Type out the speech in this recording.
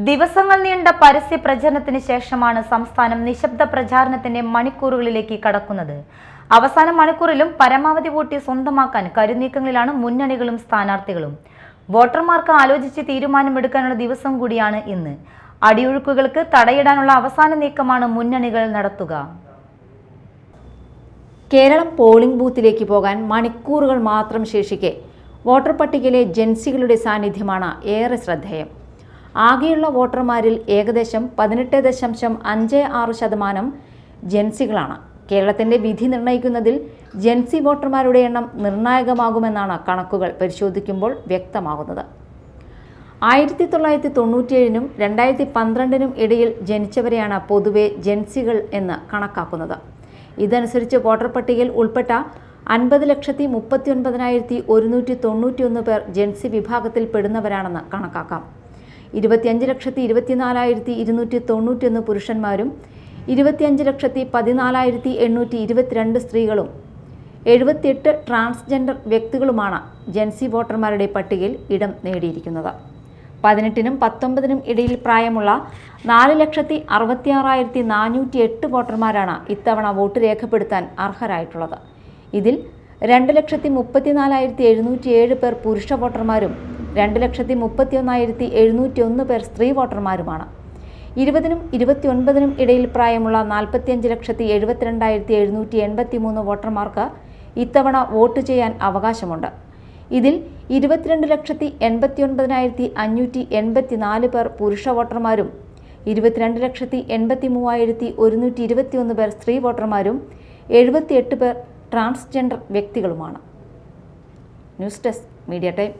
ദിവസങ്ങൾ നീണ്ട പരസ്യ പ്രചരണത്തിന് ശേഷമാണ് സംസ്ഥാനം നിശബ്ദ പ്രചാരണത്തിന്റെ മണിക്കൂറുകളിലേക്ക് കടക്കുന്നത്. അവസാന മണിക്കൂറിലും പരമാവധി വോട്ട് സ്വന്തമാക്കാൻ കരുനീക്കങ്ങളിലാണ് മുന്നണികളും സ്ഥാനാർത്ഥികളും. വോട്ടർമാർക്ക് ആലോചിച്ച് തീരുമാനമെടുക്കാനുള്ള ദിവസം കൂടിയാണ് ഇന്ന്. അടിയൊഴുക്കുകൾക്ക് തടയിടാനുള്ള അവസാന നീക്കമാണ് മുന്നണികൾ നടത്തുക. കേരളം പോളിംഗ് ബൂത്തിലേക്ക് പോകാൻ മണിക്കൂറുകൾ മാത്രം ശേഷിക്കെ വോട്ടർ പട്ടികയിലെ ജൻസികളുടെ സാന്നിധ്യമാണ് ഏറെ ശ്രദ്ധേയം. ആകെയുള്ള വോട്ടർമാരിൽ ഏകദേശം 18.56% ജൻസികളാണ്. കേരളത്തിന്റെ വിധി നിർണ്ണയിക്കുന്നതിൽ ജൻസി വോട്ടർമാരുടെ എണ്ണം നിർണായകമാകുമെന്നാണ് കണക്കുകൾ പരിശോധിക്കുമ്പോൾ വ്യക്തമാകുന്നത്. 1997നും 2012നും ഇടയിൽ ജനിച്ചവരെയാണ് പൊതുവെ ജൻസികൾ എന്ന് കണക്കാക്കുന്നത്. ഇതനുസരിച്ച് വോട്ടർ പട്ടികയിൽ ഉൾപ്പെട്ട 50,39,191 പേർ ജൻസി വിഭാഗത്തിൽ പെടുന്നവരാണെന്ന് കണക്കാക്കാം. 25,24,291 പുരുഷന്മാരും 25,14,822 സ്ത്രീകളും 78 ട്രാൻസ്ജെൻഡർ വ്യക്തികളുമാണ് ജൻസി വോട്ടർമാരുടെ പട്ടികയിൽ ഇടം നേടിയിരിക്കുന്നത്. 18നും 19നും ഇടയിൽ പ്രായമുള്ള 4,66,408 വോട്ടർമാരാണ് ഇത്തവണ വോട്ട് രേഖപ്പെടുത്താൻ അർഹരായിട്ടുള്ളത്. ഇതിൽ 2,34,707 പേർ പുരുഷ വോട്ടർമാരും 2,31,701 പേർ സ്ത്രീ വോട്ടർമാരുമാണ്. 20നും 29നും ഇടയിൽ പ്രായമുള്ള 45,72,783 വോട്ടർമാർക്ക് ഇത്തവണ വോട്ട് ചെയ്യാൻ അവകാശമുണ്ട്. ഇതിൽ 22,89,584 പേർ പുരുഷ വോട്ടർമാരും 22,83,121 പേർ സ്ത്രീ വോട്ടർമാരും 78 പേർ ട്രാൻസ്ജെൻഡർ വ്യക്തികളുമാണ്. News desk media time.